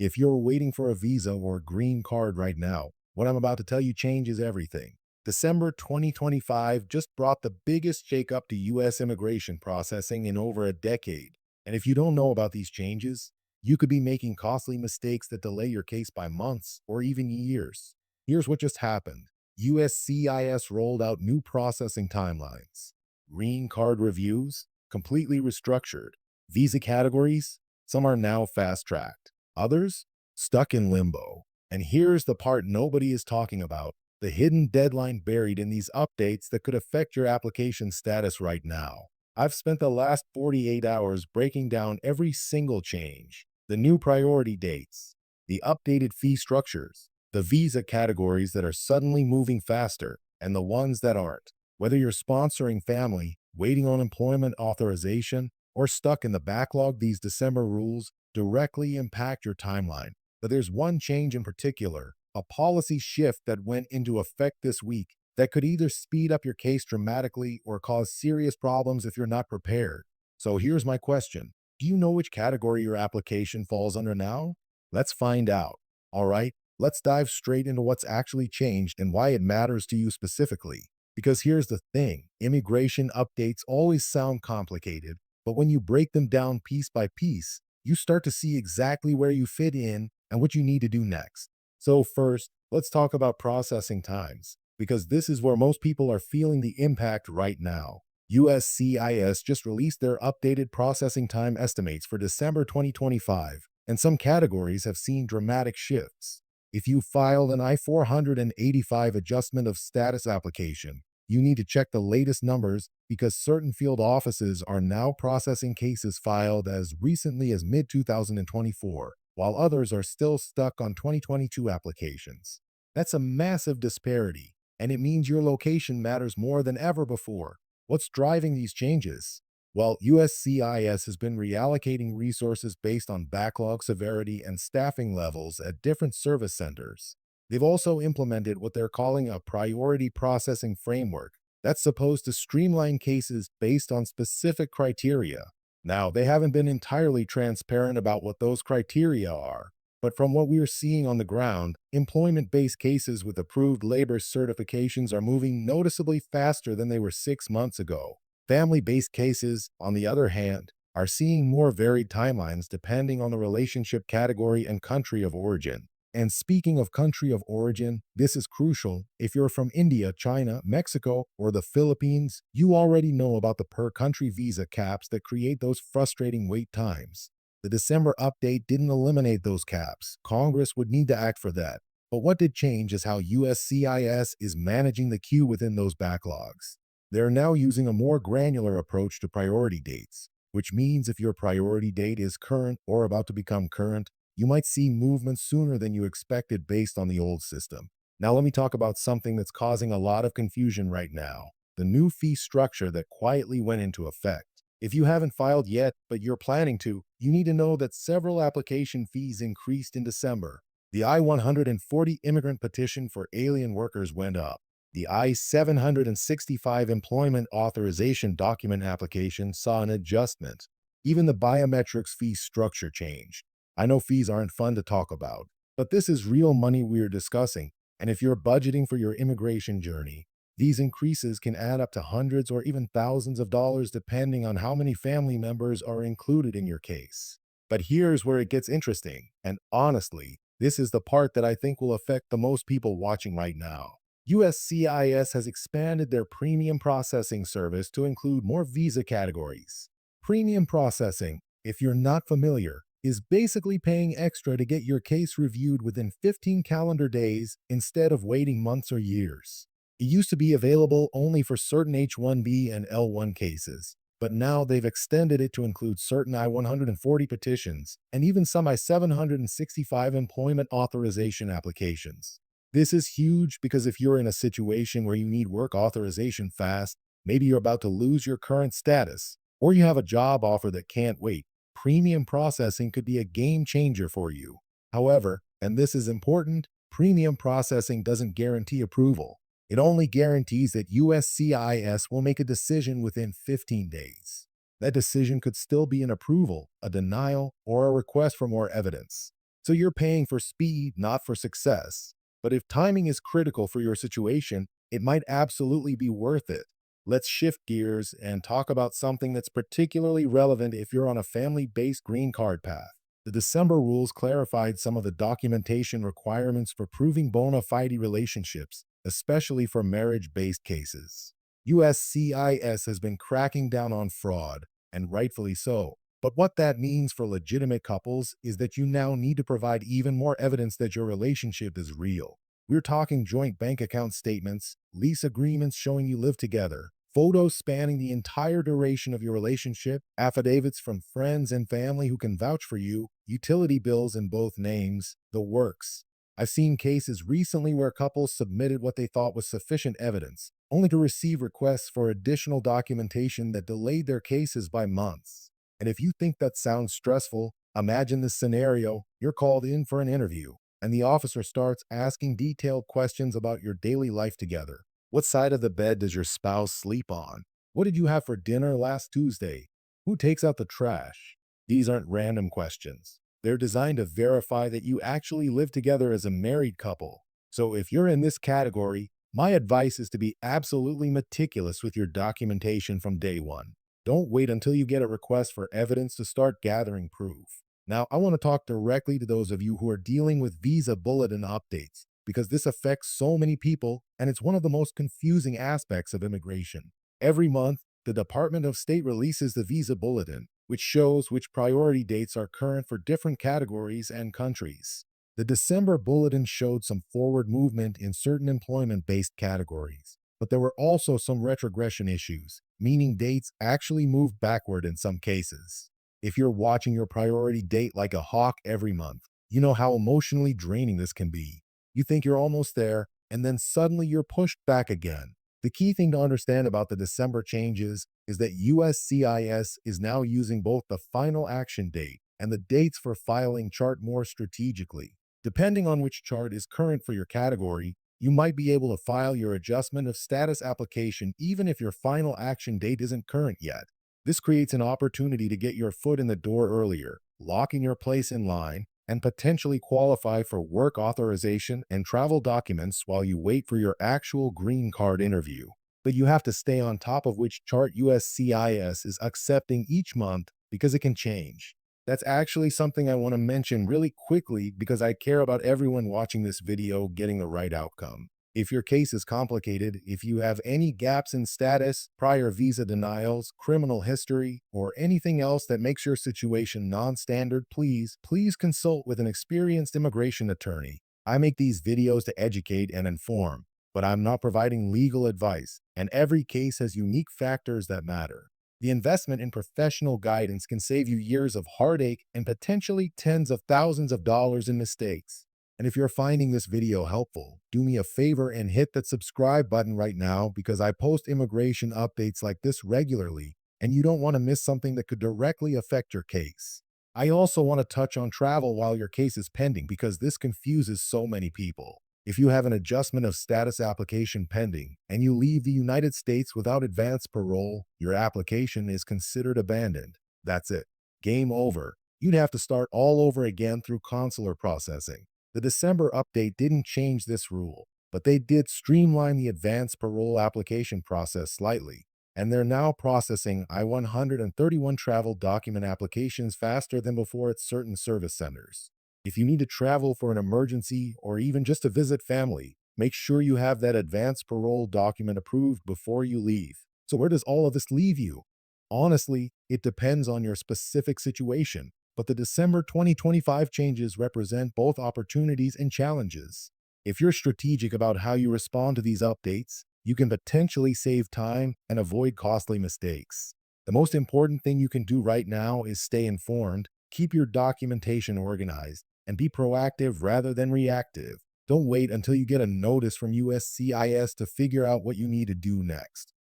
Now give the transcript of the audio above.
If you're waiting for a visa or green card right now, what I'm about to tell you changes everything. December 2025 just brought the biggest shakeup to U.S. immigration processing in over a decade. And if you don't know about these changes, you could be making costly mistakes that delay your case by months or even years. Here's what just happened. USCIS rolled out new processing timelines. Green card reviews, completely restructured. Visa categories, some are now fast-tracked. Others, stuck in limbo. And here's the part nobody is talking about, the hidden deadline buried in these updates that could affect your application status right now. I've spent the last 48 hours breaking down every single change, the new priority dates, the updated fee structures, the visa categories that are suddenly moving faster, and the ones that aren't. Whether you're sponsoring family, waiting on employment authorization, or stuck in the backlog, these December rules directly impact your timeline. But there's one change in particular, a policy shift that went into effect this week that could either speed up your case dramatically or cause serious problems if you're not prepared. So here's my question. Do you know which category your application falls under now? Let's find out. All right, let's dive straight into what's actually changed and why it matters to you specifically. Because here's the thing, immigration updates always sound complicated, but when you break them down piece by piece, you start to see exactly where you fit in and what you need to do next. So first, let's talk about processing times, because this is where most people are feeling the impact right now. USCIS just released their updated processing time estimates for December 2025, and some categories have seen dramatic shifts. If you filed an I-485 adjustment of status application, you need to check the latest numbers because certain field offices are now processing cases filed as recently as mid-2024, while others are still stuck on 2022 applications. That's a massive disparity, and it means your location matters more than ever before. What's driving these changes? Well, USCIS has been reallocating resources based on backlog severity and staffing levels at different service centers. They've also implemented what they're calling a priority processing framework that's supposed to streamline cases based on specific criteria. Now, they haven't been entirely transparent about what those criteria are, but from what we're seeing on the ground, employment-based cases with approved labor certifications are moving noticeably faster than they were 6 months ago. Family-based cases, on the other hand, are seeing more varied timelines depending on the relationship category and country of origin. And speaking of country of origin, this is crucial. If you're from India, China, Mexico, or the Philippines, you already know about the per-country visa caps that create those frustrating wait times. The December update didn't eliminate those caps. Congress would need to act for that. But what did change is how USCIS is managing the queue within those backlogs. They're now using a more granular approach to priority dates, which means if your priority date is current or about to become current, you might see movement sooner than you expected based on the old system. Now let me talk about something that's causing a lot of confusion right now, the new fee structure that quietly went into effect. If you haven't filed yet, but you're planning to, you need to know that several application fees increased in December. The I-140 immigrant petition for alien workers went up. The I-765 employment authorization document application saw an adjustment. Even the biometrics fee structure changed. I know fees aren't fun to talk about, but this is real money we're discussing, and if you're budgeting for your immigration journey, these increases can add up to hundreds or even thousands of dollars depending on how many family members are included in your case. But here's where it gets interesting, and honestly, this is the part that I think will affect the most people watching right now. USCIS has expanded their premium processing service to include more visa categories. Premium processing, if you're not familiar, is basically paying extra to get your case reviewed within 15 calendar days instead of waiting months or years. It used to be available only for certain H-1B and L-1 cases, but now they've extended it to include certain I-140 petitions and even some I-765 employment authorization applications. This is huge because if you're in a situation where you need work authorization fast, maybe you're about to lose your current status, or you have a job offer that can't wait, premium processing could be a game changer for you. However, and this is important, premium processing doesn't guarantee approval. It only guarantees that USCIS will make a decision within 15 days. That decision could still be an approval, a denial, or a request for more evidence. So you're paying for speed, not for success. But if timing is critical for your situation, it might absolutely be worth it. Let's shift gears and talk about something that's particularly relevant if you're on a family-based green card path. The December rules clarified some of the documentation requirements for proving bona fide relationships, especially for marriage-based cases. USCIS has been cracking down on fraud, and rightfully so. But what that means for legitimate couples is that you now need to provide even more evidence that your relationship is real. We're talking joint bank account statements, lease agreements showing you live together, photos spanning the entire duration of your relationship, affidavits from friends and family who can vouch for you, utility bills in both names, the works. I've seen cases recently where couples submitted what they thought was sufficient evidence, only to receive requests for additional documentation that delayed their cases by months. And if you think that sounds stressful, imagine this scenario. You're called in for an interview, and the officer starts asking detailed questions about your daily life together. What side of the bed does your spouse sleep on? What did you have for dinner last Tuesday? Who takes out the trash? These aren't random questions. They're designed to verify that you actually live together as a married couple. So if you're in this category, my advice is to be absolutely meticulous with your documentation from day one. Don't wait until you get a request for evidence to start gathering proof. Now, I want to talk directly to those of you who are dealing with visa bulletin updates, because this affects so many people and it's one of the most confusing aspects of immigration. Every month, the Department of State releases the visa bulletin, which shows which priority dates are current for different categories and countries. The December bulletin showed some forward movement in certain employment-based categories, but there were also some retrogression issues, meaning dates actually moved backward in some cases. If you're watching your priority date like a hawk every month, you know how emotionally draining this can be. You think you're almost there, and then suddenly you're pushed back again. The key thing to understand about the December changes is that USCIS is now using both the final action date and the dates for filing chart more strategically. Depending on which chart is current for your category, you might be able to file your adjustment of status application even if your final action date isn't current yet. This creates an opportunity to get your foot in the door earlier, lock in your place in line, and potentially qualify for work authorization and travel documents while you wait for your actual green card interview. But you have to stay on top of which chart USCIS is accepting each month because it can change. That's actually something I want to mention really quickly because I care about everyone watching this video getting the right outcome. If your case is complicated, if you have any gaps in status, prior visa denials, criminal history, or anything else that makes your situation non-standard, please consult with an experienced immigration attorney. I make these videos to educate and inform, but I'm not providing legal advice, and every case has unique factors that matter. The investment in professional guidance can save you years of heartache and potentially tens of thousands of dollars in mistakes. And if you're finding this video helpful, do me a favor and hit that subscribe button right now because I post immigration updates like this regularly, and you don't want to miss something that could directly affect your case. I also want to touch on travel while your case is pending because this confuses so many people. If you have an adjustment of status application pending and you leave the United States without advance parole, your application is considered abandoned. That's it. Game over. You'd have to start all over again through consular processing. The December update didn't change this rule, but they did streamline the advance parole application process slightly, and they're now processing I-131 travel document applications faster than before at certain service centers. If you need to travel for an emergency or even just to visit family, make sure you have that advance parole document approved before you leave. So where does all of this leave you? Honestly, it depends on your specific situation, but the December 2025 changes represent both opportunities and challenges. If you're strategic about how you respond to these updates, you can potentially save time and avoid costly mistakes. The most important thing you can do right now is stay informed, keep your documentation organized, and be proactive rather than reactive. Don't wait until you get a notice from USCIS to figure out what you need to do next.